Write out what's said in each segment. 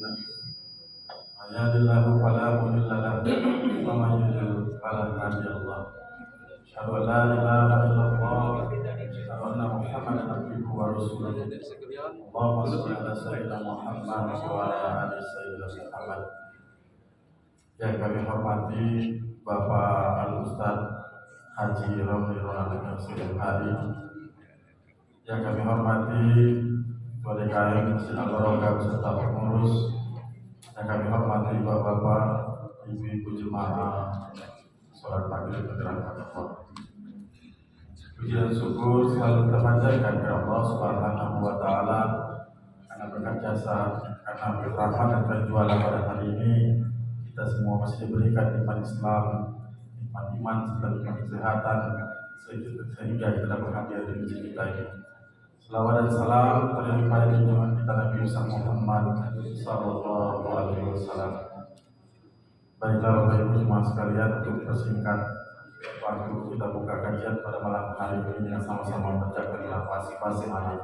من يهد الله فلا مضل له ومن يضلل فلا هادي له. أشهد أن لا إله إلا الله وأشهد أن محمدا عبده ورسوله. اللهم صل على سيدنا Muhammad wa ala ali sayyidina Muhammad. Yang kami hormati Bapak Al-Ustaz Haji Romli Ronald Nasir Hari. Yang kami hormati Ketua DKM Masjid Al-Barokah beserta pengurus. Yang kami hormati Bapak-bapak, Ibu-ibu jemaah sholat maghrib menjelang waktu. Puji dan syukur selalu kita panjatkan kepada Allah Subhanahu wa Ta'ala karena berkat jasa, karena rahmat dan perjuangan pada hari ini kita semua masih diberikan iman Islam, iman serta iman kesehatan sehingga kita dapat hadir di masjid kita ini. Selawat dan salam terlimpah di junjungan kita Nabi Muhammad sallallahu alaihi wasallam. Baiklah Bapak Ibu jemaah sekalian, untuk persingkat waktu kita buka kajian pada malam hari ini dengan sama-sama membacakan lafaz basmalah.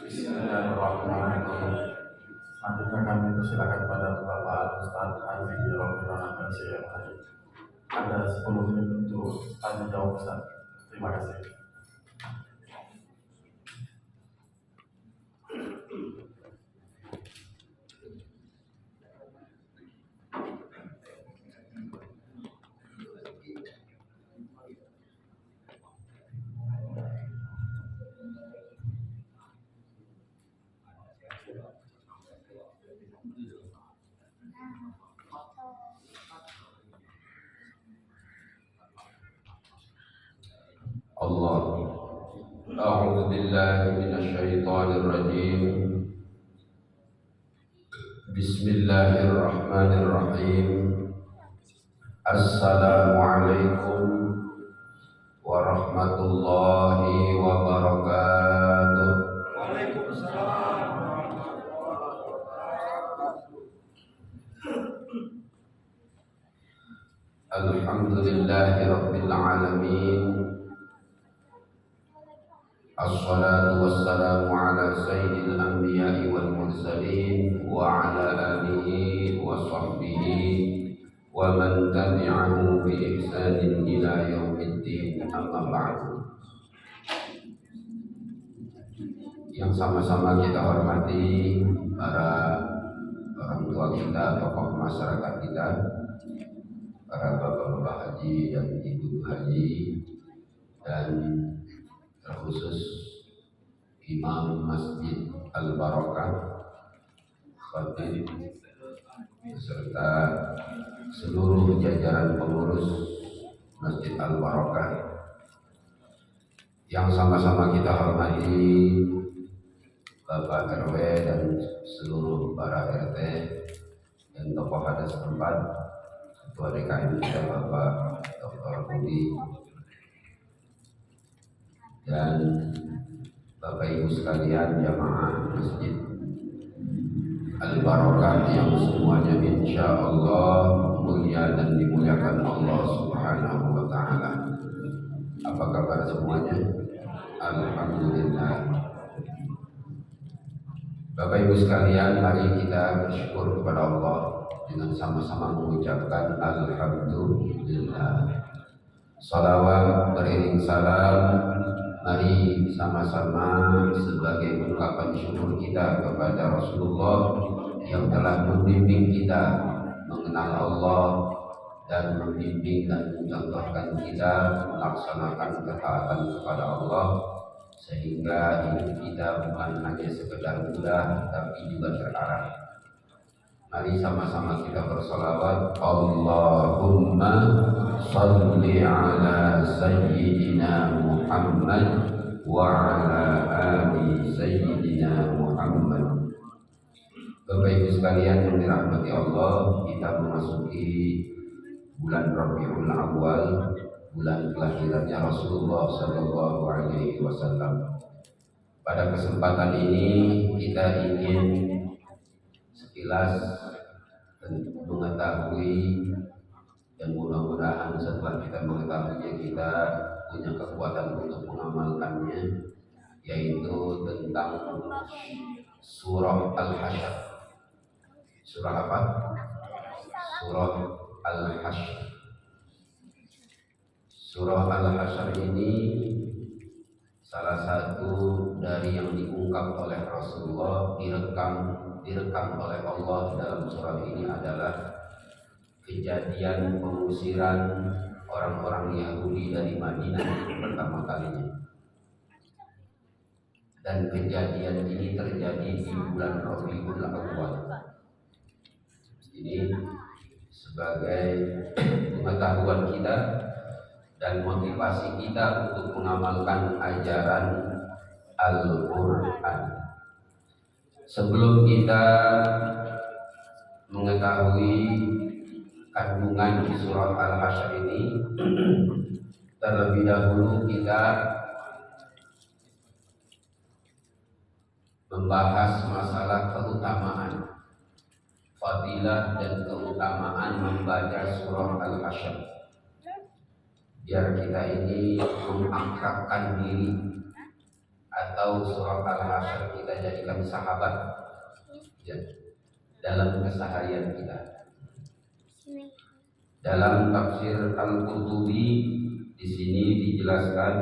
Bismillahirrahmanirrahim. Selanjutnya kami persilakan pada Bapak Ustaz Haji Romli Ronald Nasir Hari. Ada 10 menit untuk tanya jawab Ustaz. Terima kasih. Allah. A'udzu billahi minasyaitonir rajim. Bismillahirrahmanirrahim. Assalamualaikum warahmatullahi wabarakatuh. Waalaikumsalam. Alhamdulillahi rabbil alamin. Assalatu wassalamu ala sayyidil anbiya'i wal mursalin wa ala alihi wa sahbihi wa man tabi'ahu bi ihsanin ila yaumiddin, amma ba'du. Yang sama-sama kita hormati para orang tua kita, tokoh masyarakat kita, para bapak-bapak haji dan ibu haji, dan terkhusus Imam Masjid Al-Barokah, khatib, beserta seluruh jajaran pengurus Masjid Al-Barokah yang sama-sama kita hormati Bapak RW dan seluruh para RT dan tokoh adat setempat, Ketua DKM kita Bapak Dr. Budi, dan Bapak Ibu sekalian jamaah Masjid Al-Barokah yang semuanya insya Allah mulia dan dimuliakan Allah Subhanahu wa Ta'ala. Apa kabar semuanya? Alhamdulillah. Bapak Ibu sekalian, mari kita bersyukur kepada Allah dengan sama-sama mengucapkan Alhamdulillah. Salawat beriring salam, mari sama-sama sebagai ungkapan syukur kita kepada Rasulullah yang telah membimbing kita mengenal Allah dan membimbing dan mencontohkan kita melaksanakan ketaatan kepada Allah, sehingga hidup kita bukan hanya sekedar mudah tapi juga terarah. Mari sama-sama kita bersalawat. Allahumma salli ala sayyidina Muhammad wa ala ali sayyidina Muhammad. Bapak Ibu sekalian yang dirahmati Allah, kita memasuki bulan Rabiul Awal, bulan kelahirannya Rasulullah sallallahu alaihi wasallam. Pada kesempatan ini kita ingin sekilas mengetahui, dan mudah-mudahan setelah kita mengetahuinya kita punya kekuatan untuk mengamalkannya, yaitu tentang surah Al-Hasyr. Surah apa? Surah Al-Hasyr. Surah Al-Hasyr ini salah satu dari yang diungkap oleh Rasulullah, direkam oleh Allah dalam surah ini adalah kejadian pengusiran orang-orang Yahudi dari Madinah pertama kalinya. Dan kejadian ini terjadi di bulan Rabiul Awwal. Ini sebagai pengetahuan kita dan motivasi kita untuk mengamalkan ajaran Al-Quran. Sebelum kita mengetahui kandungan di surah Al-Hasyr ini, terlebih dahulu kita membahas masalah keutamaan, fadilah dan keutamaan membaca surah Al-Hasyr. Biar kita ini mengakrabkan diri, atau surah Al-Hasyr kita jadikan sahabat ya, dalam keseharian kita. Dalam tafsir Al-Qurtubi di sini dijelaskan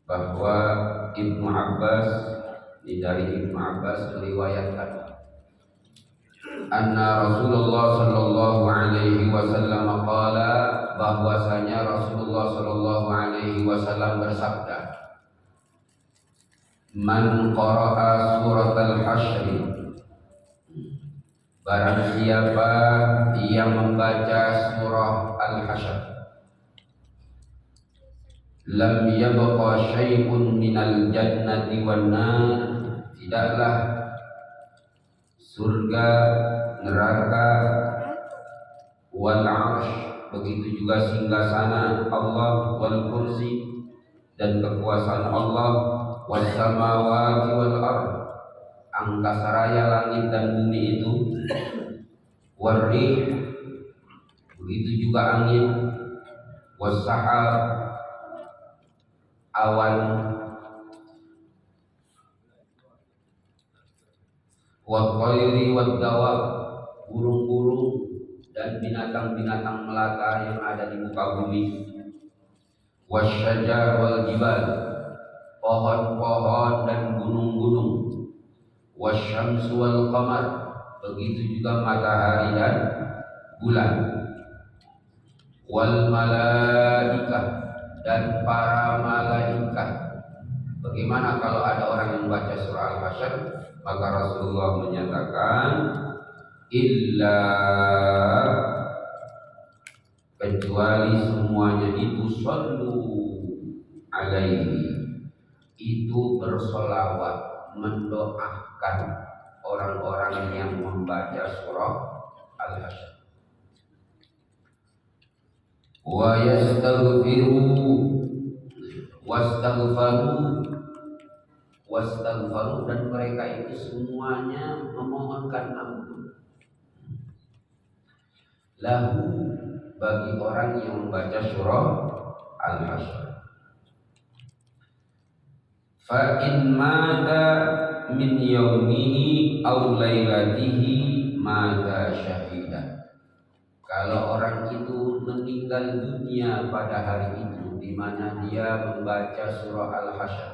bahwa Ibnu Abbas, dari Ibnu Abbas meriwayatkan anna Rasulullah sallallahu alaihi wasallam qala, bahwasanya Rasulullah sallallahu alaihi wasallam bersabda, man qara'a surat al-Hasyr, barang siapa yang membaca surah Al-Hasyr, lam yabqa syai'un minal jannati wan nar, tidaklah surga, neraka, wal arsh, begitu juga singgasana Allah, wal kursi, dan kekuasaan Allah, was samawati wal ard, angkasa raya langit dan bumi itu, warrih, begitu juga angin, was sahab, awan, wal qairi wad dawab, burung-burung dan binatang-binatang melata yang ada di muka bumi, wasyajar wal jibal, pohon-pohon dan gunung-gunung, wasyamsu wal qamar, begitu juga matahari dan bulan, wal malaikah, dan para malaikat. Bagaimana kalau ada orang yang membaca surah Al-Hasyr? Maka Rasulullah menyatakan, illa, kecuali semuanya itu sallu alaihi, itu bersolawat, mendoakan orang-orang yang membaca surah Al-Hasyr. Wa yastaghfiru wastaghfaru, dan mereka itu semuanya memohonkan ampun, lahu, bagi orang yang membaca surah Al-Hasyr. Fa in mata min yaumihi aw lailatihi mata syahida, kalau orang itu meninggal dunia pada hari itu di mana dia membaca surah Al-Hasyr,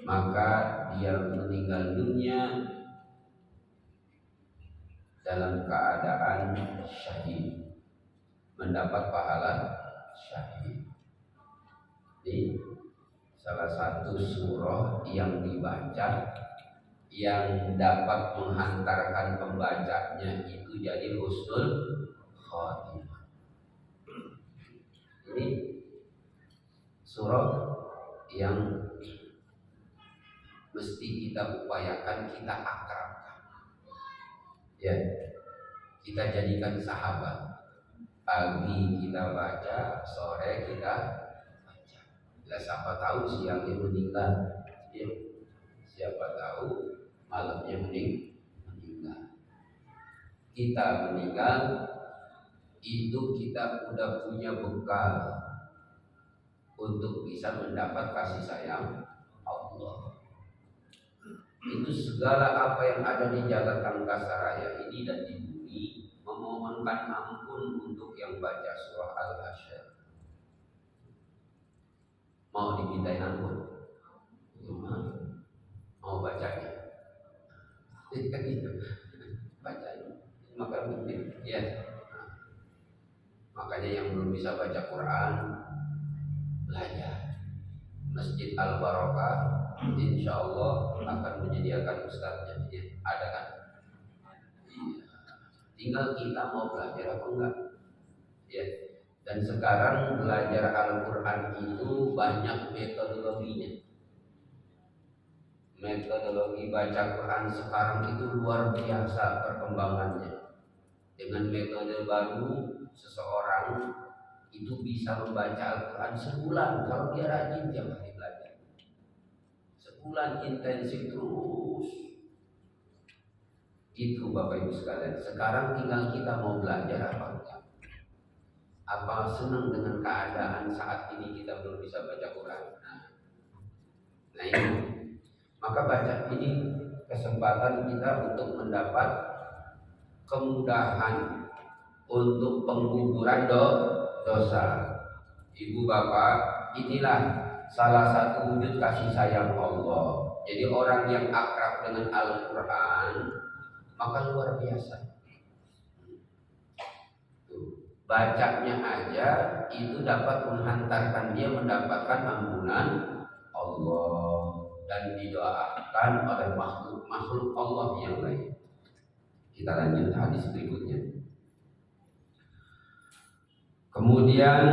maka dia meninggal dunia dalam keadaan syahid, mendapat pahala syahid. Ini salah satu surah yang dibaca yang dapat menghantarkan pembacanya itu jadi husnul khotimah. Ini surah yang mesti kita upayakan, kita akrabkan ya, kita jadikan sahabat. Pagi kita baca, sore kita baca. Ya, siapa tahu siangnya meninggal ya, siapa tahu malamnya meninggal. Kita meninggal itu kita udah punya bekal untuk bisa mendapat kasih sayang Allah. itu segala apa yang ada di jagat angkasa raya ini dan di bumi memohonkan ampun untuk yang baca surah Al-Hasyr. Mau dimintain ampun? Mau bacanya? Bacanya. Maka mungkin ya. Makanya yang belum bisa baca Quran belajar Masjid Al-Barokah, insya Allah akan menyediakan ustadznya. Ya, ada kan? Tinggal kita mau belajar apa enggak. Ya. Dan sekarang belajar Al-Quran itu banyak metodologinya. Metodologi baca Quran sekarang itu luar biasa perkembangannya. Dengan metode baru, seseorang itu bisa membaca Al-Quran sebulan kalau dia rajin tiap hari belajar. Sebulan intensif terus. Itu Bapak Ibu sekalian. Sekarang tinggal kita mau belajar apa enggak. Apa senang dengan keadaan saat ini kita belum bisa baca Quran. Nah ini. Maka baca ini kesempatan kita untuk mendapat kemudahan untuk pengguguran dosa. Ibu bapak, inilah salah satu wujud kasih sayang Allah. Jadi orang yang akrab dengan Al-Quran maka luar biasa. Bacanya aja itu dapat menghantarkan dia mendapatkan ampunan Allah dan didoakan oleh makhluk Allah yang lain. Kita lanjut hadis berikutnya. Kemudian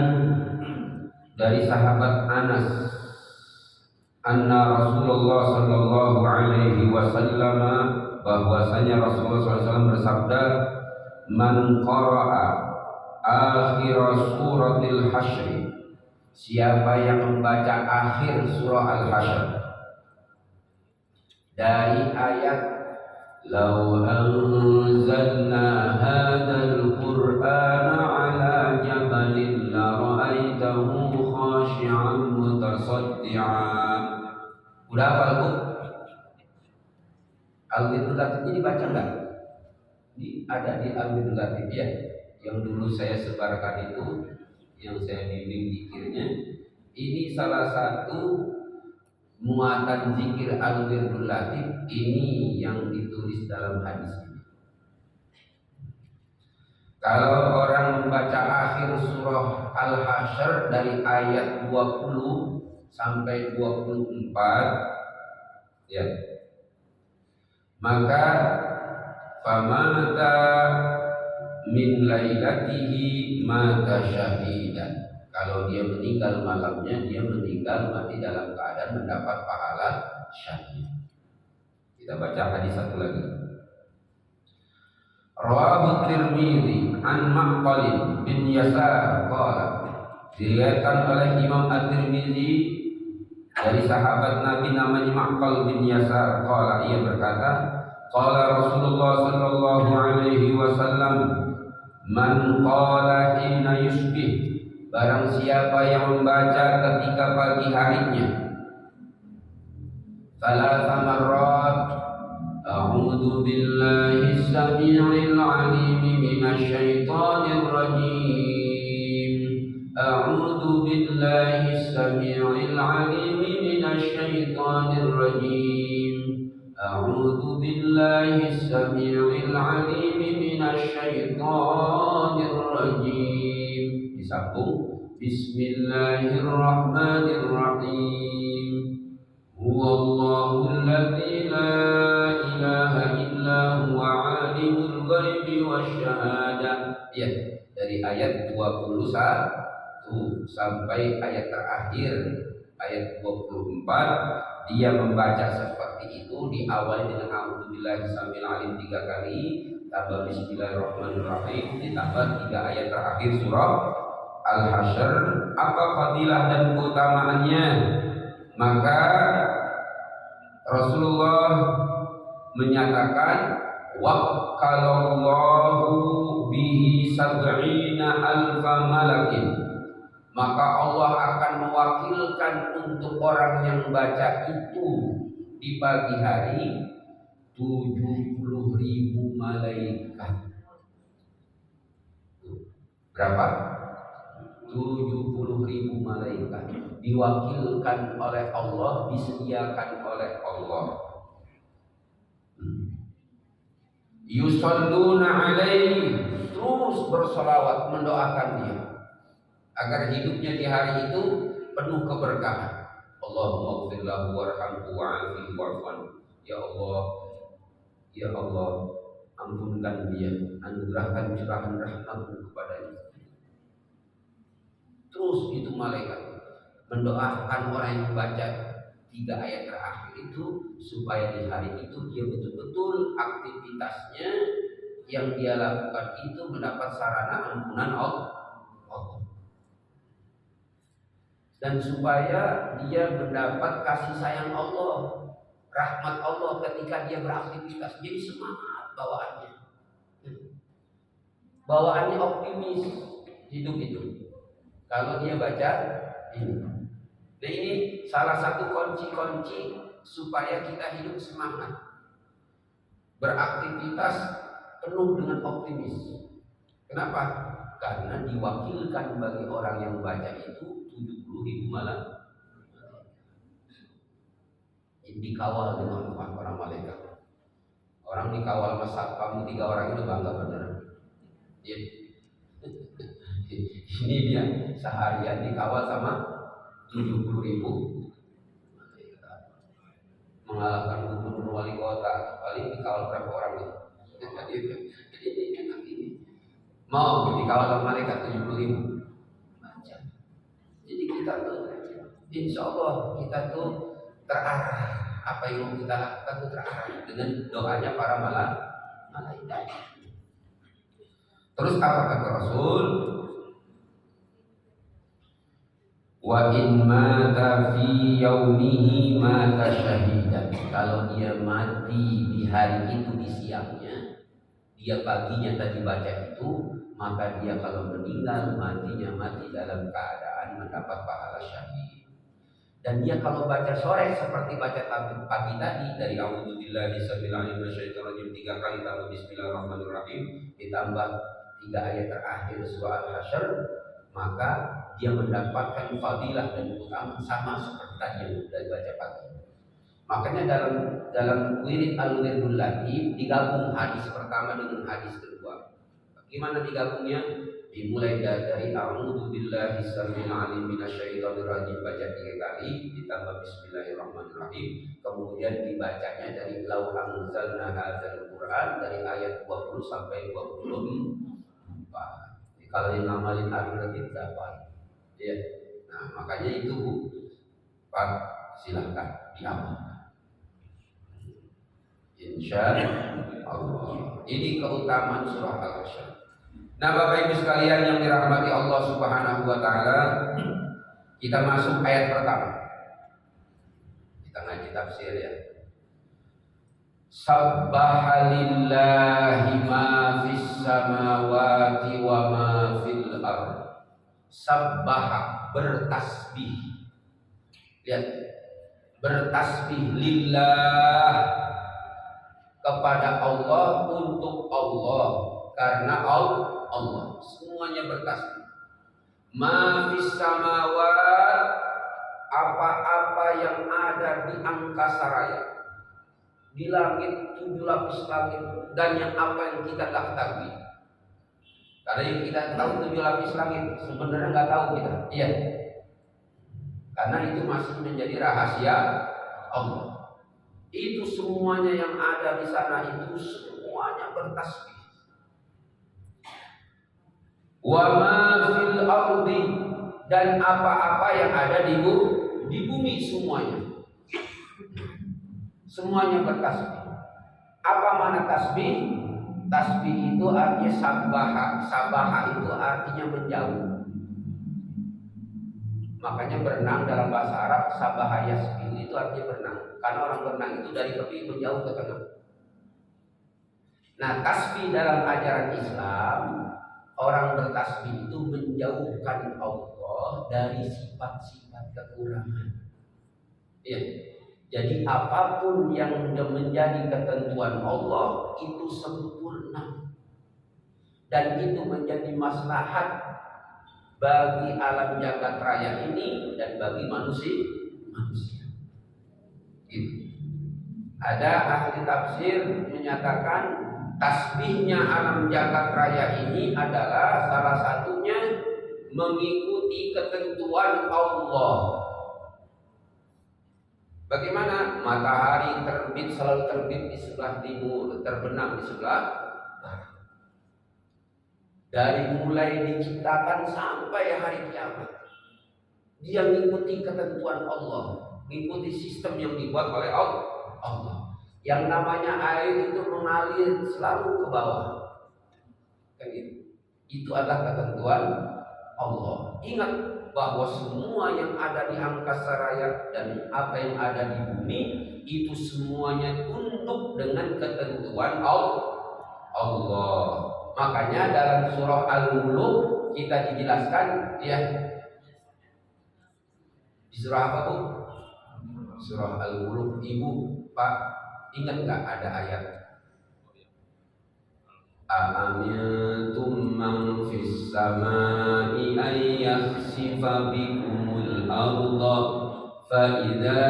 dari sahabat Anas, anna Rasulullah sallallahu alaihi wasallam, bahwasanya Rasulullah SAW bersabda, man qara'a akhir suratil Hasyr, siapa yang membaca akhir surah Al-Hasyr dari ayat law anzalna hadzal qur'ana ala jabalin la ra'aitahu khashi'an mutasaddian. Udah hafal Bu? Al-Wirdul Latif ini baca enggak? Ada di Al-Wirdul Latif ya. Yang dulu saya sebarkan itu, yang saya bimbing zikirnya, ini salah satu muatan zikir Al-Wirdul Latif ini yang ditulis dalam hadis ini. Kalau orang membaca akhir surah Al-Hasyr dari ayat 20 sampai 24 ya, maka famata min lailatihi mata syahidan. Kalau dia meninggal malamnya, dia meninggal mati dalam keadaan mendapat pahala syahid. Kita baca hadis satu lagi. Rawahu Tirmidzi an Ma'qal bin Yasar qala, diriwayatkan oleh Imam At-Tirmidzi dari sahabat Nabi namanya Ma'qal bin Yasar qala, ia berkata, qala Rasulullah sallallahu alaihi wasallam, man qala hina yusbih, barang siapa yang membaca ketika pagi harinya, salasa marrat, a'udzu billahi as-sami'il 'alim minasy syaithanir rajim, a'udzu billahi as-sami'il 'alim minasy syaithanir rajim, a'udzu billahi as-sami'il 'alim minasy syaithanir rajim. Disambung, bismillahirrahmanirrahim, huwallahu alladzi la ilaha illa huwa 'alimul ghaibi wasyahadah. Ya, dari ayat 21 sampai ayat terakhir ayat 24 dia membaca seperti itu, diawali dengan a'udzubillahi samil alim 3 kali, tambah bismillahirrahmanirrahim, ditambah 3 ayat terakhir surah Al-Hasyr. Apa fadilah dan keutamaannya? Maka Rasulullah menyatakan waqalallahu bihi sab'ina alfa malakin, maka Allah akan mewakilkan untuk orang yang baca itu di pagi hari 70.000 malaikat. Berapa? 70.000 malaikat diwakilkan oleh Allah, disediakan oleh Allah. Yusalluna alaihi, terus bersolawat mendoakan dia agar hidupnya di hari itu penuh keberkahan. Allahumma ighfir lahu warhamhu wa'afihi wa'fu anhu. Ya Allah, ya Allah, ampunkan dia, anugerahkan curahan rahmatmu kepadanya. Terus itu malaikat mendoakan orang yang membaca 3 ayat terakhir itu supaya di hari itu dia betul-betul aktivitasnya yang dia lakukan itu mendapat sarana ampunan Allah, dan supaya dia mendapat kasih sayang Allah, rahmat Allah ketika dia beraktivitas. Jadi semangat bawaannya optimis hidup itu kalau dia baca ini. Nah, ini salah satu kunci supaya kita hidup semangat, beraktivitas penuh dengan optimis. Kenapa? Karena diwakilkan bagi orang yang baca itu 70.000 malam. Dikawal dengan orang malaikat. Orang dikawal masa kamu 3 orang itu bangga benar. Ya. Ini dia seharian dikawal sama 70.000 mengalahkan gubernur wali kota, paling dikawal berapa orang itu? Ini enak ini. Mau dikawal sama malaikat 70.000 macam. Jadi kita tuh, insya Allah kita tuh terarah, apa yang kita lakukan tuh terarah dengan doanya para malaikat. Terus apa kata Rasul? Wa in mata fi yaumihi mata syahidan. Kalau dia mati di hari itu di siangnya, dia paginya tadi baca itu, maka dia kalau meninggal matinya mati dalam keadaan mendapat pahala syahid. Dan dia kalau baca sore seperti baca pagi tadi dari a'udzubillahi samil-alim minasyaitonir rajim 3 kali tambah bismillahirrahmanirrahim ditambah 3 ayat terakhir surah Al-Hasyr, maka dia mendapatkan fadilah dan keutamaan sama seperti tadi yang sudah dibaca pagi. Makanya dalam wirid al-wirdul latif digabung hadis pertama dengan hadis kedua. Gimana digabungnya? Dimulai dari a'udzubillahi samil alim minasyaitonir rajim baca 3 kali ditambah bismillahirrahmanirrahim, kemudian dibacanya dari lau anzalna hadzal Qur'an dari ayat 20 sampai 24. Kalau yang ngamalin akhir dapat, ya. Nah, makanya itu Pak, silahkan diamalkan. Insya Allah. Ini keutamaan surah Al-Hasyr. Nah, Bapak Ibu sekalian yang dirahmati Allah Subhanahu wa taala, kita masuk ayat pertama. Kita ngaji tafsir ya. Sabbaha lillahi ma fis samawati wa ma fil ardh. Sabbaha, bertasbih. Lihat, bertasbih lillah, kepada Allah, untuk Allah, karena Allah semuanya bertasbih. Ma fis samawat, apa-apa yang ada di angkasa raya, di langit 7 lapis langit, dan yang apa yang kita tak ketahui. Karena yang kita tahu 7 lapis langit sebenarnya nggak tahu kita, iya. Karena itu masih menjadi rahasia Allah. Itu semuanya yang ada di sana itu semuanya bertasbih. Wa ma fil ardi, dan apa-apa yang ada di bumi semuanya bertasbih. Apa makna tasbih? Tasbih itu artinya sabaha itu artinya menjauh. Makanya berenang dalam bahasa Arab sabaha yasbih itu artinya berenang. Karena orang berenang itu dari tepi menjauh ke tengah. Nah, tasbih dalam ajaran Islam, orang bertasbih itu menjauhkan Allah dari sifat-sifat kekurangan. Iya. Jadi apapun yang menjadi ketentuan Allah itu sempurna dan itu menjadi maslahat bagi alam jagat raya ini dan bagi manusia. Gitu. Ada ahli tafsir menyatakan tasbihnya alam jagat raya ini adalah salah satunya mengikuti ketentuan Allah. Bagaimana matahari terbit selalu terbit di sebelah timur, terbenam di sebelah barat. Dari mulai diciptakan sampai hari kiamat, dia mengikuti ketentuan Allah, mengikuti sistem yang dibuat oleh Allah. Yang namanya air itu mengalir selalu ke bawah. Kan gitu. Itu adalah ketentuan Allah. Ingat bahwa semua yang ada di angkasa raya dan apa yang ada di bumi itu semuanya tunduk dengan ketentuan Allah. Makanya dalam surah Al-Mulk kita dijelaskan ya. Di surah apa Bu? Surah Al-Mulk. Ibu, Pak, ingat nggak ada ayat A'amintum man fis samai ay yakhsifa bikumul arda fa idza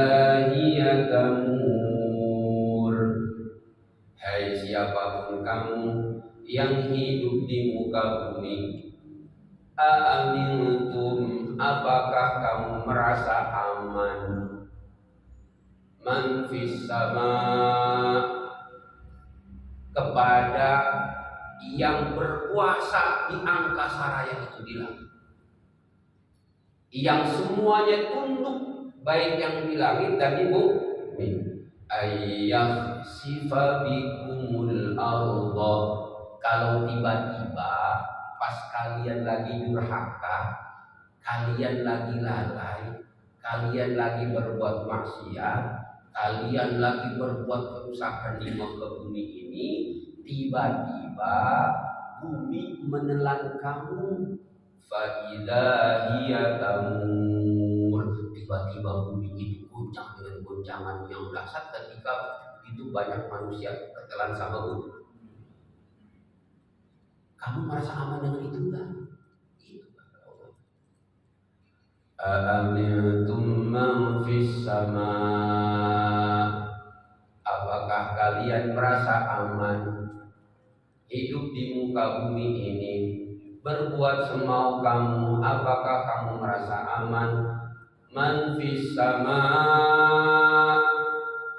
hiya tamur. Hai siapapun kamu yang hidup di muka bumi, a'amintum, apakah kamu merasa aman? Man fis sama, kepada yang berkuasa di angkasa raya itu di langit, yang semuanya tunduk baik yang di langit dan di bumi. Ayyah sifabikumul arda, kalau tiba-tiba pas kalian lagi durhaka, kalian lagi lalai, kalian lagi berbuat maksiat, kalian lagi berbuat kerusakan di muka bumi ini, tiba-tiba bumi menelan kamu, fa idza hiya tamur, tiba-tiba bumi itu goncang dengan goncangan yang dahsyat ketika itu banyak manusia tertelan sama bumi. Kamu merasa aman dengan itu enggak? Itu Allah. Amintum man fis sama, apakah kalian merasa aman hidup di muka bumi ini, berbuat semau kamu, apakah kamu merasa aman? Man fis sama,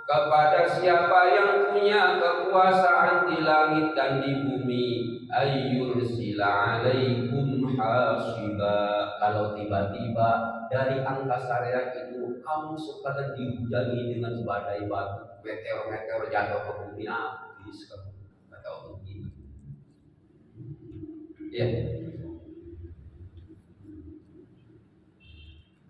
kepada siapa yang punya kekuasaan di langit dan di bumi, ayyursila alaikum hasiba, kalau tiba-tiba dari angkasa raya itu kamu sekalian dihujani dengan badai batu, meteor-meteor jatuh ke bumi, habis kamu, kata Allah begitu. Ya.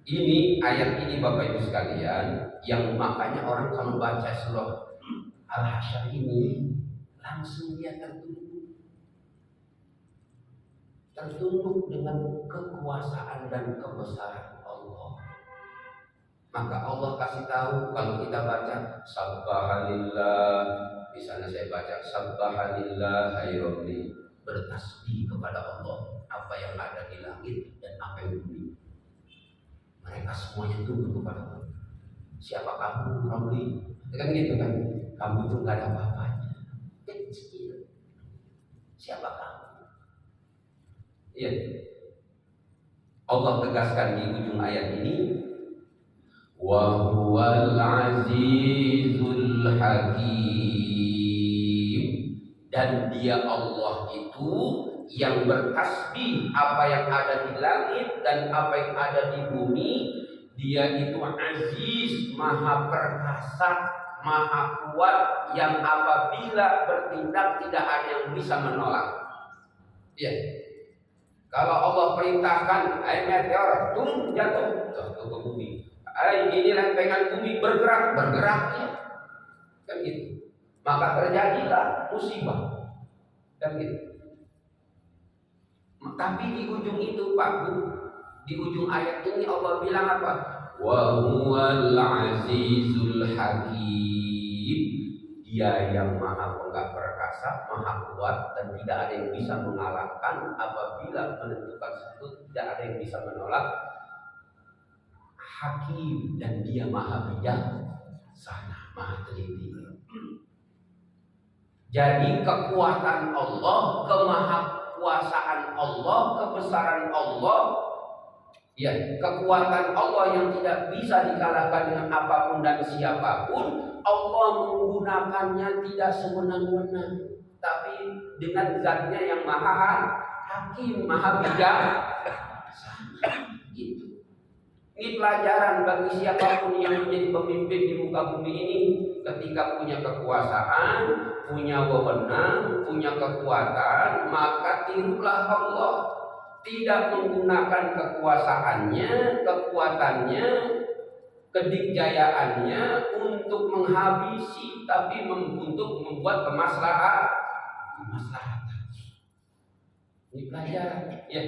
Ini ayat ini Bapak Ibu sekalian, yang makanya orang kalau baca surah Al-Hasyr ini langsung dia tertunduk dengan kekuasaan dan kebesaran Allah. Maka Allah kasih tahu kalau kita baca Subhanallah, misalnya saya baca Subhanallah hayrobli, bertasbih kepada Allah apa yang ada di langit dan apa yang di bumi. Mereka semuanya tunduk kepada Allah. Siapa kamu, Rabbi? Kan gitu kan? Kamu itu nggak ada apa-apanya, kecil. Siapa kamu? Iya. Allah tegaskan di ujung ayat ini, wa huwal azizul hakim, dan dia Allah itu yang bertasbih apa yang ada di langit dan apa yang ada di bumi. Dia itu aziz, maha perkasa, maha kuat, yang apabila bertindak tidak ada yang bisa menolak. Ya. Kalau Allah perintahkan meteor jatuh ke bumi, ini lempengan bumi bergerak ya, kan gitu. Maka terjadilah musibah, kan gitu. Tapi di ujung itu Pak Bu, di ujung ayat ini Allah bilang apa? wa huwal azizul hakim. Dia yang maha penggak perkasa, maha kuat, dan tidak ada yang bisa mengalahkan. Apabila menentukan sesuatu, tidak ada yang bisa menolak. Hakim, dan dia maha bijaksana, maha teliti. Jadi kekuatan Allah, kemahakuasaan Allah, kebesaran Allah, ya, kekuatan Allah yang tidak bisa dikalahkan dengan apapun dan siapapun. Allah menggunakannya tidak sewenang-wenang, tapi dengan zatnya yang maha hakim, maha bijaksana. Gitu. Ini pelajaran bagi siapapun yang menjadi pemimpin di muka bumi ini. Ketika punya kekuasaan, punya wewenang, punya kekuatan, maka tirulah Allah. Tidak menggunakan kekuasaannya, kekuatannya, kedikjayaannya untuk menghabisi, tapi untuk membuat kemaslahatan. Ini pelajaran, ya.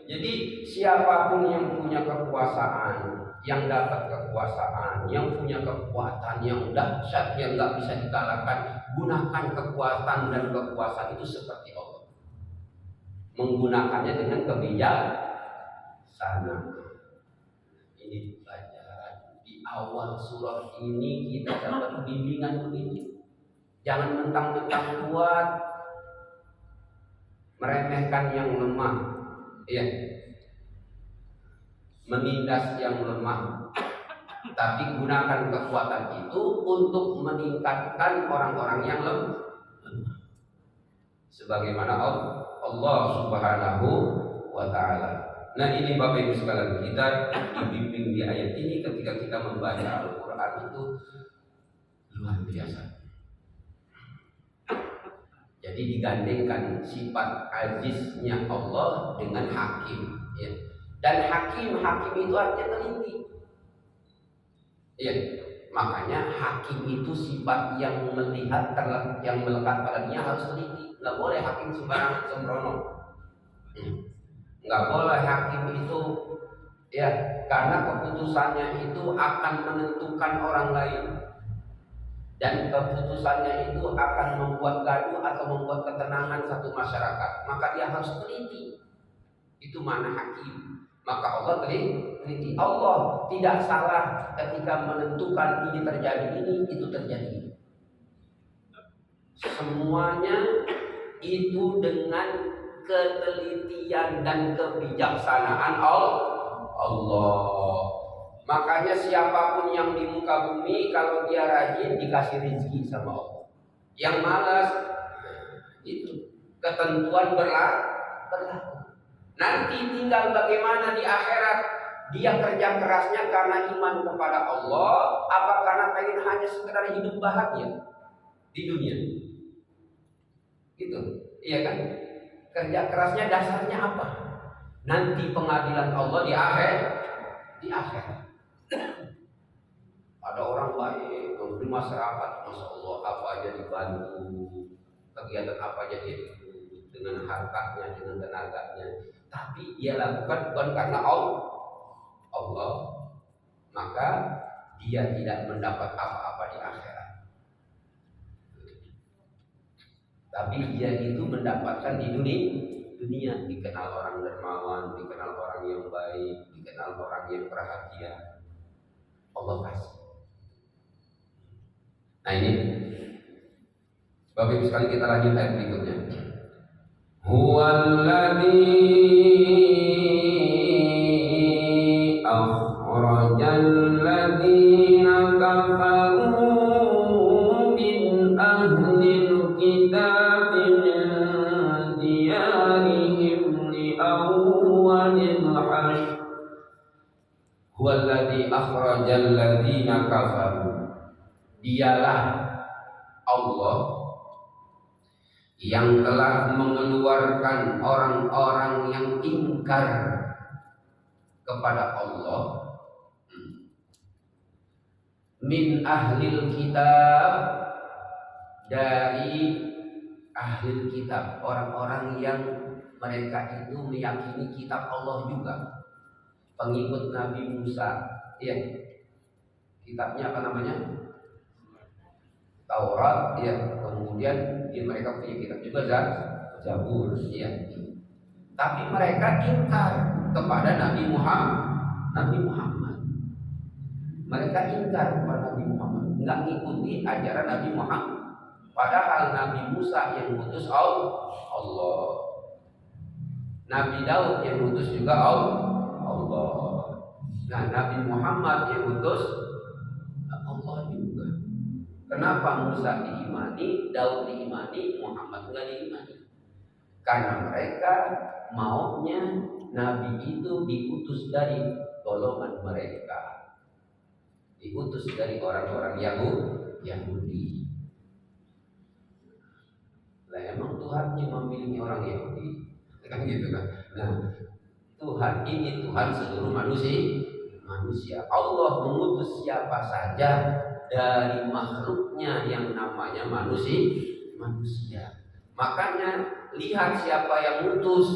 Jadi siapapun yang punya kekuasaan, yang dapat kekuasaan, yang punya kekuatan yang dahsyat, yang nggak bisa dikalahkan, gunakan kekuatan dan kekuasaan itu seperti Allah. Menggunakannya dengan kebijaksanaan. Ini pelajaran di awal surah ini, kita dapat bimbingan begini. Jangan mentang-mentang kuat, meremehkan yang lemah, ya, menindas yang lemah. Tapi gunakan kekuatan itu untuk meningkatkan orang-orang yang lemah. Sebagaimana Allah Subhanahu wa ta'ala. Nah, ini Bapak Ibu sekalian, kita dibimbing di ayat ini ketika kita membaca Al-Quran itu luar biasa. Jadi digandengkan sifat aziznya Allah dengan hakim, ya. Dan hakim itu artinya teliti, ya. Makanya hakim itu sifat yang melihat, yang melekat padanya harus teliti. Nggak boleh hakim sembarangan sembrono. Nggak boleh hakim itu, ya, karena keputusannya itu akan menentukan orang lain. Dan keputusannya itu akan membuat gaduh atau membuat ketenangan satu masyarakat. Maka dia harus teliti. Itu mana hakim. Maka Allah teliti. Allah tidak salah ketika menentukan ini terjadi, itu terjadi. Semuanya itu dengan ketelitian dan kebijaksanaan Allah. Makanya siapapun yang di muka bumi, kalau dia rajin dikasih rezeki sama Allah. Yang malas, itu ketentuan berlaku. Nanti tinggal bagaimana di akhirat. Dia kerja kerasnya karena iman kepada Allah, apa karena pengen hanya sekedar hidup bahagia di dunia? Gitu, iya kan? Kerja kerasnya dasarnya apa? Nanti pengadilan Allah di akhirat. Ada orang baik, memberi masyarakat, masya Allah, apa aja dibantu, kegiatan apa aja dia ikut, dengan hartanya, dengan tenaganya. Tapi dia lakukan bukan karena Allah, maka dia tidak mendapat apa-apa di akhirat. Tapi dia itu mendapatkan di dunia, dikenal orang dermawan, dikenal orang yang baik, dikenal orang yang perhatian. Allah kasih. Nah, ini Bapak Ibu sekalian, kita lanjut ayat berikutnya. Huwallazi akhrajal ladzina kafaru min ahlil kitab min diyarihim li awwalil hashr. Huwallazi akhrajal ladzina kafaru. Dialah Allah yang telah mengeluarkan orang-orang yang ingkar kepada Allah min ahlil kitab, dari ahlil kitab, orang-orang yang mereka itu meyakini kitab Allah juga, pengikut Nabi Musa, Iya. Kitabnya apa namanya? Taurat, ya. Kemudian mereka punya kitab juga Zabur, ya. Tapi mereka ingkar kepada Nabi Muhammad. Mereka ingkar kepada Nabi Muhammad, nggak ngikuti ajaran Nabi Muhammad. Padahal Nabi Musa yang utus Allah, Nabi Daud yang utus juga Allah. Nah, Nabi Muhammad yang utus Allah juga. Kenapa Musa diimani, Daud diimani, Muhammad nggak diimani? Karena mereka maunya Nabi itu diutus dari golongan mereka, diutus dari orang-orang Yahudi. Lah emang Tuhan cuma memilih orang Yahudi, kan gitu kan? Nah, Tuhan ini Tuhan seluruh manusia. Allah mengutus siapa saja dari makhluknya yang namanya manusia. Makanya lihat siapa yang utus.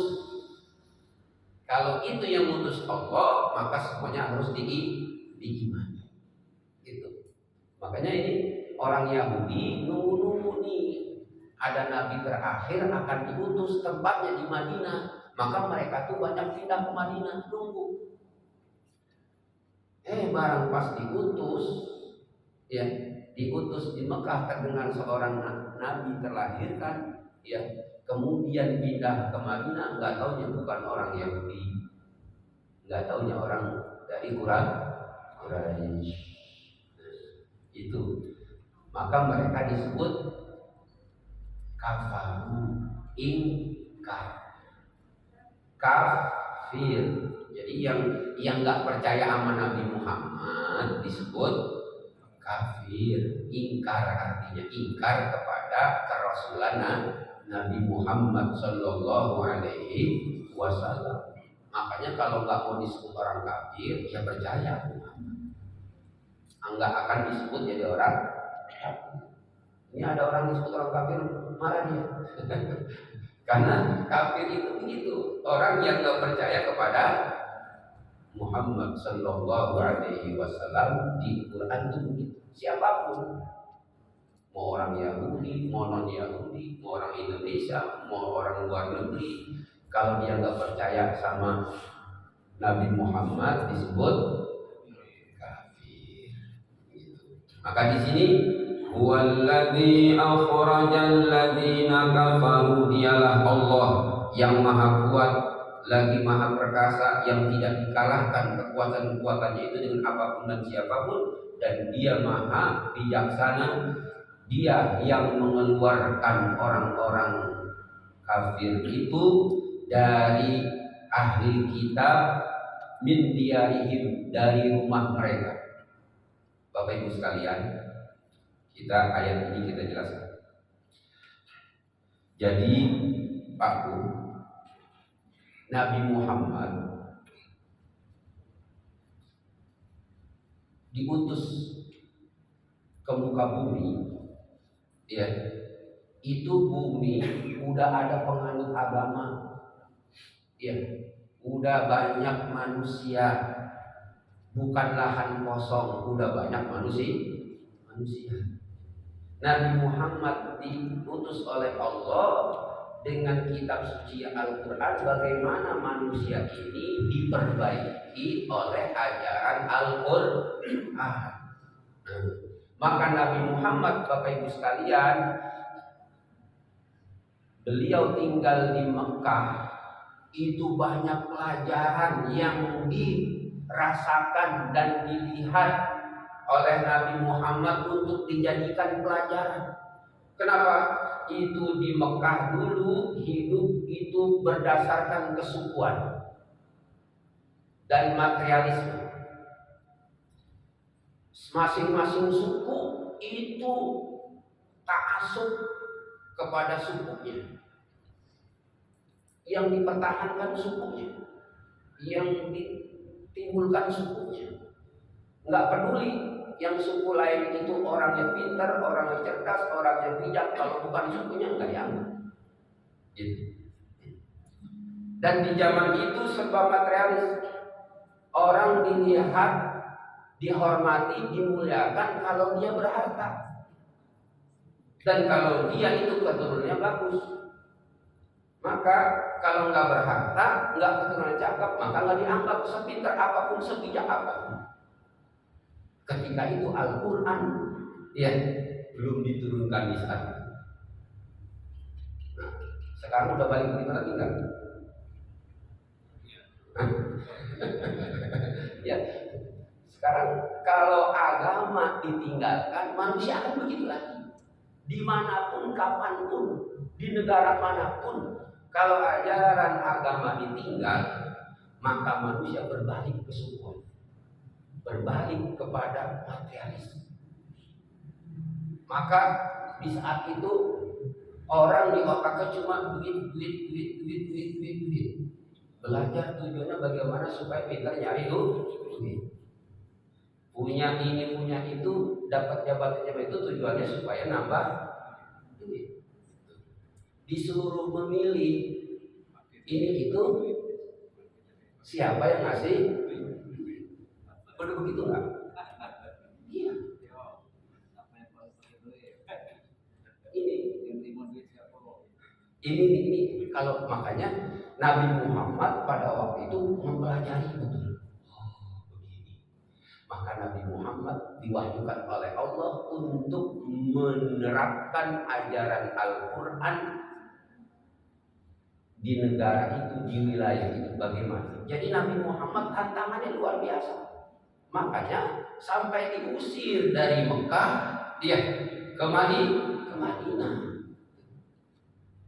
Kalau itu yang utus Allah, maka semuanya harus diimani. Gitu. Makanya ini orang Yahudi nunggu nih ada nabi terakhir akan diutus, tempatnya di Madinah. Maka mereka tuh banyak pindah ke Madinah nunggu. Barang pas diutus, ya diutus di Mekah terdengar seorang nabi terlahirkan, ya kemudian pindah ke Madinah, nggak taunya bukan orang Yahudi, nggak taunya orang dari Quraisy. Itu maka mereka disebut kafaru, ingkar, kafir. Jadi yang nggak percaya sama Nabi Muhammad disebut kafir. Ingkar artinya ingkar kepada kerasulan Nabi Muhammad Sallallahu Alaihi Wasallam. Makanya kalau nggak mau disebut orang kafir, ya percaya Muhammad. Nggak akan disebut jadi orang kafir. Ini ada orang disebut orang kafir, marah dia. Karena kafir itu begitu, orang yang nggak percaya kepada Muhammad Sallallahu Alaihi Wasallam. Di Quran itu begitu. Siapapun, mau orang Yahudi, mau non Yahudi, mau orang Indonesia, mau orang luar negeri, kalau dia nggak percaya sama Nabi Muhammad disebut kafir. Gitu. Maka di sini huwallazi akhrajal ladzina kafaru, dialah Allah yang maha kuat lagi maha perkasa, yang tidak dikalahkan kekuatan-kekuatannya itu dengan apapun dan siapapun, dan dia maha bijaksana. Dia yang mengeluarkan orang-orang kafir itu dari ahli kitab, min diyarihim, dari rumah mereka. Bapak Ibu sekalian, kita ayat ini kita jelaskan. Jadi Pak Bu, Nabi Muhammad diutus ke muka bumi, ya, itu bumi udah ada penganut agama, ya, udah banyak manusia, bukan lahan kosong, udah banyak manusia. Nabi Muhammad diutus oleh Allah dengan kitab suci Al-Quran, bagaimana manusia ini diperbaiki oleh ajaran Al-Quran. Maka Nabi Muhammad, Bapak Ibu sekalian, beliau tinggal di Mekah, itu banyak pelajaran yang dirasakan dan dilihat oleh Nabi Muhammad untuk dijadikan pelajaran. Kenapa? Itu di Mekah dulu hidup itu berdasarkan kesukuan dan materialisme. Masing-masing suku itu ta'assub kepada sukunya, yang dipertahankan sukunya, yang ditimbulkan sukunya. Nggak peduli yang suku lain itu orangnya pintar, orangnya cerdas, orangnya bijak, kalau bukan sukunya nggak dianggap. Gitu. Dan di zaman itu serba materialis. Orang dilihat dihormati, dimuliakan kalau dia berharta. Dan kalau dia itu keturunannya bagus. Maka kalau nggak berharta, nggak keturunan cakep, maka nggak dianggap sepintar apapun, sebijak apapun. Ketika itu Al-Quran ya belum diturunkan di saat itu. Nah, sekarang udah balik ke lagi nggak? Ya, sekarang kalau agama ditinggalkan, manusia akan begitu lagi. Dimanapun, kapanpun, di negara manapun, kalau ajaran agama ditinggal, maka manusia berbalik ke suku, berbalik kepada materialisme. Maka di saat itu orang di otaknya cuma duit. Belajar tujuannya bagaimana supaya pintar nyari duit. Punya ini, punya itu, dapat jabatan itu tujuannya supaya nambah duit. Disuruh memilih ini itu, siapa yang ngasih? Benar begitu nggak? Iya. Ini kalau makanya Nabi Muhammad pada waktu itu mempelajari betul. Begini. Maka Nabi Muhammad diwahyukan oleh Allah untuk menerapkan ajaran Al-Quran di negara itu, di wilayah itu bagaimana. Jadi Nabi Muhammad tantangannya luar biasa. Makanya sampai diusir dari Mekah, dia ke Madinah.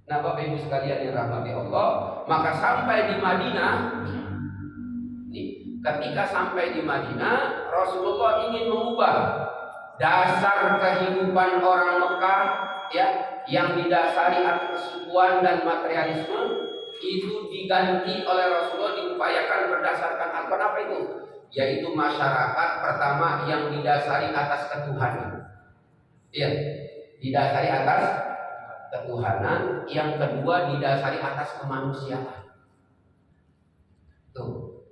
Nah, Bapak Ibu sekalian yang rahmati Allah, maka sampai di Madinah, ketika sampai di Madinah, Rasulullah ingin mengubah dasar kehidupan orang Mekah, ya, yang didasari atas kesukuan dan materialisme, itu diganti oleh Rasulullah, diupayakan berdasarkan Al-Quran. Apa itu? Yaitu masyarakat pertama yang didasari atas ketuhanan, ya, didasari atas ketuhanan. Yang kedua didasari atas kemanusiaan. Tuh.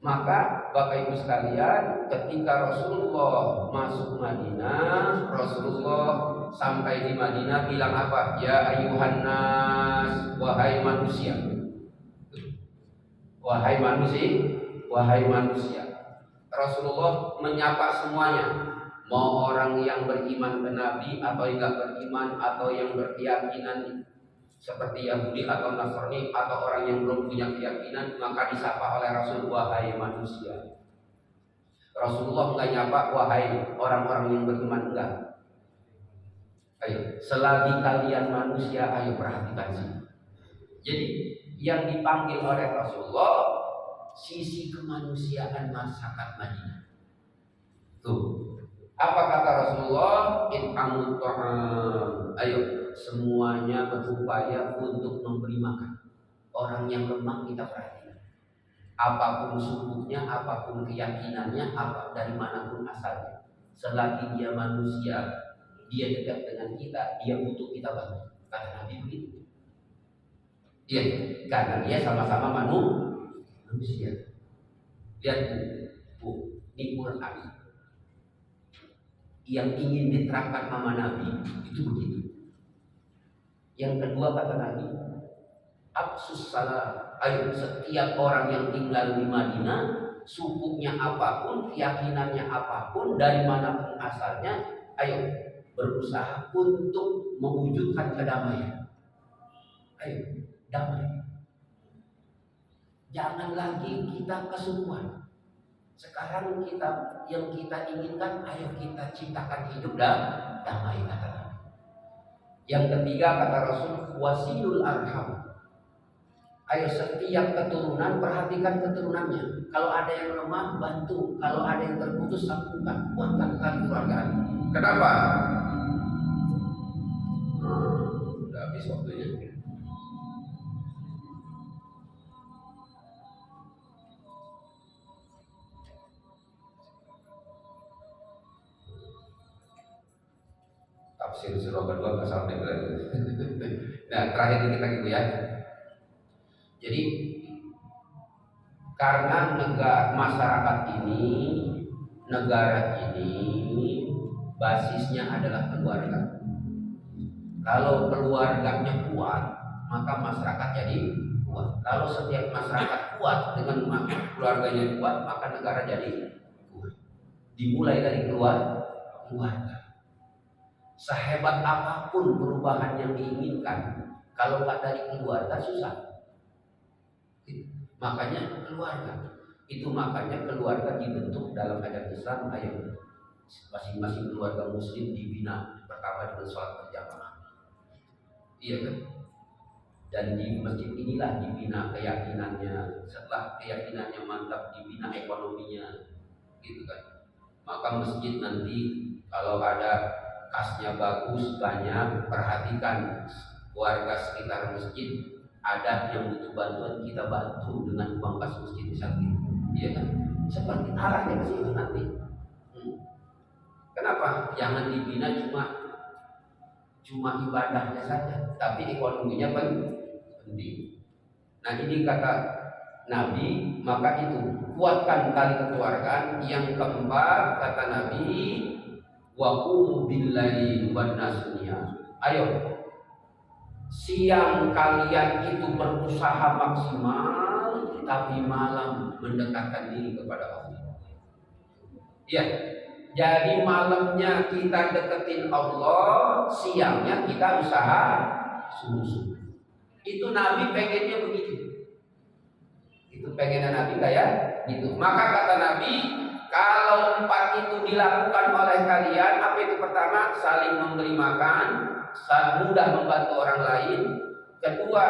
Maka Bapak Ibu sekalian, ketika Rasulullah masuk Madinah, Rasulullah sampai di Madinah bilang apa? Ya ayuhan nas, wahai manusia. Wahai manusia. Rasulullah menyapa semuanya. Mau orang yang beriman ke Nabi atau yang tidak beriman, atau yang berkeyakinan seperti Yahudi atau Nasrani, atau orang yang belum punya keyakinan, maka disapa oleh Rasul, wahai manusia. Rasulullah enggak nyapa wahai orang-orang yang beriman, enggak. Ayo, selagi kalian manusia, ayo perhatikan sih. Jadi yang dipanggil oleh Rasulullah sisi kemanusiaan masyarakat Madinah. Tuh. Apa kata Rasulullah? It'amut ta'am. Ayo, semuanya berupaya untuk memberi makan. Orang yang lemah kita perhatikan. Apapun sukunya, apapun keyakinannya, apa dari manapun asalnya. Selagi dia manusia, dia dekat dengan kita, dia butuh kita bantu. Kata Nabi begitu. Iya, karena dia sama-sama manusia. Lihat bu, ini Quran yang ingin diterapkan sama Nabi itu begitu. Yang kedua kata Nabi, absus salam. Ayo, setiap orang yang tinggal di Madinah, sukunya apapun, keyakinannya apapun, dari manapun asalnya, ayo berusaha untuk mewujudkan kedamaian. Ayo, damai. Jangan lagi kita kesukuan. Sekarang yang kita inginkan, ayo kita ciptakan hidup damai, kata Nabi. Yang ketiga kata Rasul, wasilul arham. Ayo setiap keturunan perhatikan keturunannya. Kalau ada yang lemah, bantu. Kalau ada yang terputus, sambungkan. Kuatkan tali keluargaan. Kenapa? Udah habis waktunya. Tafsir surah kedua nggak sampai berarti. Nah, terakhir dikit lagi Bu ya. Jadi karena negara masyarakat ini negara ini basisnya adalah keluarga. Kalau keluarganya kuat, maka masyarakat jadi kuat. Kalau setiap masyarakat kuat dengan keluarganya kuat, maka negara jadi kuat. Dimulai dari keluarga. Sehebat apapun perubahan yang diinginkan, kalau nggak dari keluarga susah. Makanya keluarga. Itu makanya keluarga dibentuk dalam ajaran Islam. Ayo masing-masing keluarga muslim dibina pertama dengan sholat berjamaah. Iya kan? Dan di masjid inilah dibina keyakinannya. Setelah keyakinannya mantap, dibina ekonominya, gitu kan? Maka masjid nanti kalau ada kasnya bagus, banyak, perhatikan warga sekitar masjid. Ada yang butuh bantuan, kita bantu dengan uang kas masjid misalnya. Iya kan? Seperti arahnya ke situ nanti. Kenapa? Jangan dibina cuma ibadahnya saja, tapi ekonominya penting. Nah ini kata Nabi, maka itu kuatkan tali kekeluargaan. Yang keempat kata Nabi, waqumu billaili wan nasniya. Ayo, siang kalian itu berusaha maksimal, tapi malam mendekatkan diri kepada Allah. Ya, jadi malamnya kita deketin Allah, siangnya kita usaha sungguh-sungguh. Itu Nabi pengennya begitu. Itu pengennya Nabi kayak gitu. Maka kata Nabi, kalau 4 itu dilakukan oleh kalian, apa itu? Pertama, saling memberi makan, mudah membantu orang lain. Kedua,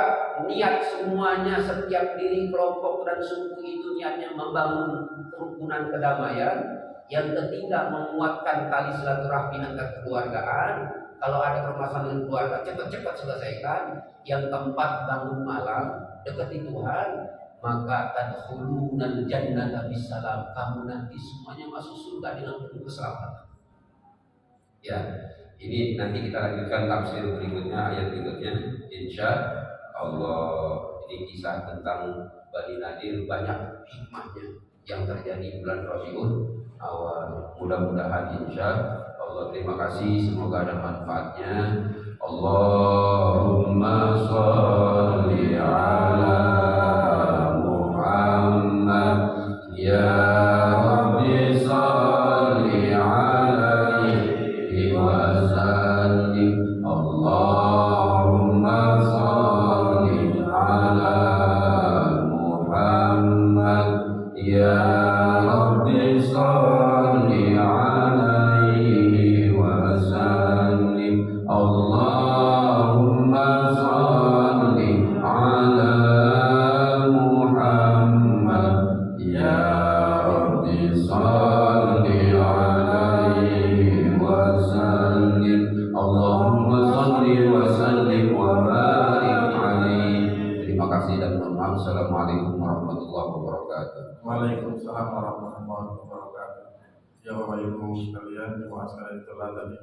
niat semuanya, setiap diri, kelompok dan suku itu niatnya membangun kerukunan kedamaian. Yang ketiga, menguatkan tali silaturahmi antar kekeluargaan. Kalau ada permasalahan keluarga, cepat-cepat selesaikan. Yang keempat, bangun malam, dekati Tuhan. Maka tadkhulunal jannata bisalam. Kamu nanti semuanya masuk surga dengan penuh keselamatan. Ya, ini nanti kita lanjutkan tafsir berikutnya, ayat berikutnya. Insya Allah. Ini kisah tentang Bani Nadir, banyak hikmahnya yang terjadi bulan Rabiul Awal. Mudah-mudahan insya Allah. Terima kasih, semoga ada manfaatnya. Allahumma sholli ala Muhammad ya Rabbi, sholli alaihi wa sallim. Allahumma sholli ala Muhammad ya Rabbi, sholli alaihi wa sallim. Allahumma sholli ala Muhammad ya Rabbi, sholli alaihi wa sallim. Allahumma sholli wa sallim wa barik alaihi. Terima kasih dan mohon maaf. Assalamualaikum warahmatullahi wabarakatuh. Waalaikumsalam warahmatullahi wabarakatuh. Ya Bapak Ibu sekalian, jemaah sekalian telah tadi